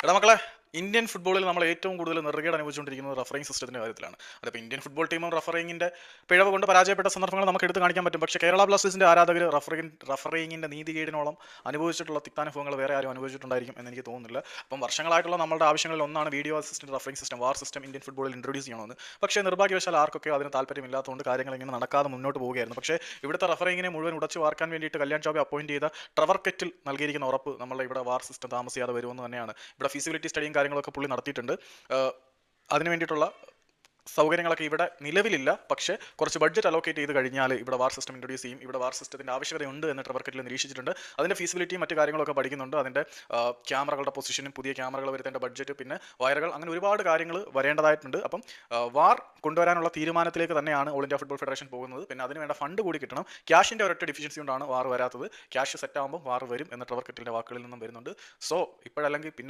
എടാ മക്കളെ, ഇന്ത്യൻ ഫുട്ബോളിൽ നമ്മൾ ഏറ്റവും കൂടുതൽ നെറുകേട് അനുഭവിച്ചുകൊണ്ടിരിക്കുന്നത് റഫറിംഗ് സിസ്റ്റത്തിന്റെ കാര്യത്തിലാണ്. അതിപ്പോൾ ഇന്ത്യൻ ഫുട്ബോൾ ടീമും റഫറിങ്ങിന്റെ പിഴവ് കൊണ്ട് പരാജയപ്പെട്ട സന്ദർഭങ്ങൾ നമുക്ക് എടുത്ത് കാണിക്കാൻ പറ്റും. പക്ഷേ കേരള ബ്ലാസ്റ്റേഴ്സിന്റെ ആരാധകർ റഫറിങ്ങിന്റെ നീതികേടിനോളം അനുഭവിച്ചിട്ടുള്ള തിക്താനുഭവങ്ങൾ വേറെ ആരും അനുഭവിച്ചിട്ടുണ്ടായിരിക്കും എന്ന് എനിക്ക് തോന്നുന്നില്ല. അപ്പം വർഷങ്ങളായിട്ടുള്ള നമ്മുടെ ആവശ്യങ്ങളിൽ ഒന്നാണ് വീഡിയോ അസിസ്റ്റന്റ് റഫറിംഗ് സിസ്റ്റം, വാർ സിസ്റ്റം ഇന്ത്യൻ ഫുട്ബോളിൽ ഇൻട്രൊഡ്യൂസ് ചെയ്യണമെന്ന്. പക്ഷേ നിർഭാഗ്യവശാൽ ആർക്കൊക്കെ അതിന് താല്പര്യമില്ലാത്തതുകൊണ്ട് കാര്യങ്ങൾ ഇങ്ങനെ നടക്കാതെ മുന്നോട്ട് പോവുകയായിരുന്നു. പക്ഷേ ഇവിടുത്തെ റഫറിങ്ങിനെ മുഴുവൻ ഉടച്ചു വാർക്കാൻ വേണ്ടിയിട്ട് കല്യാൺ ചൗബെ അപ്പോയിന്റ് ചെയ്ത ട്രെവർ കെറ്റിൽ നൽകിയിരിക്കുന്ന ഉറപ്പ് നമ്മളെ ഇവിടെ വാർ സിസ്റ്റം താമസിയാതെ വരുമെന്ന് തന്നെയാണ്. ഇവിടെ ഫീസിബിലിറ്റി സ്റ്റഡിയും കാര്യങ്ങളൊക്കെ പുള്ളി നടത്തിയിട്ടുണ്ട്. അതിന് വേണ്ടിയിട്ടുള്ള സൗകര്യങ്ങളൊക്കെ ഇവിടെ നിലവിലില്ല. പക്ഷേ കുറച്ച് ബഡ്ജറ്റ് അലോക്കേറ്റ് ചെയ്ത് കഴിഞ്ഞാൽ ഇവിടെ വാർ സിസ്റ്റം ഇൻട്രൊഡ്യൂസ് ചെയ്യും. ഇവിടെ വാർ സിസ്റ്റത്തിന്റെ ആവശ്യകതയുണ്ട് എന്ന് ട്രെവർ കെറ്റിൽ നിരീക്ഷിച്ചിട്ടുണ്ട്. അതിന്റെ ഫീസിബിലിറ്റിയും മറ്റു കാര്യങ്ങളൊക്കെ പഠിക്കുന്നുണ്ട്. അതിന്റെ ക്യാമറകളുടെ പൊസിഷനും പുതിയ ക്യാമറകൾ വരുത്തേണ്ട ബഡ്ജറ്റ്, പിന്നെ വയറുകൾ, അങ്ങനെ ഒരുപാട് കാര്യങ്ങൾ വരേണ്ടതായിട്ടുണ്ട്. അപ്പം വാർ കൊണ്ടുവരാനുള്ള തീരുമാനത്തിലേക്ക് തന്നെയാണ് ഓൾ ഇന്ത്യ ഫുട്ബോൾ ഫെഡറേഷൻ പോകുന്നത്. പിന്നെ അതിന് വേണ്ട ഫണ്ട് കൂടി കിട്ടണം. ക്യാഷിന്റെ ഒരൊറ്റ ഡിഫിഷ്യൻസി കൊണ്ടാണ് വാർ വരാത്തത്. ക്യാഷ് സെറ്റ് ആകുമ്പോൾ വാർ വരും എന്ന ട്രെവർ കെറ്റിലിന്റെ വാക്കുകളിൽ നിന്നും വരുന്നുണ്ട്. സോ ഇപ്പോഴല്ലെങ്കിൽ പിന്നെ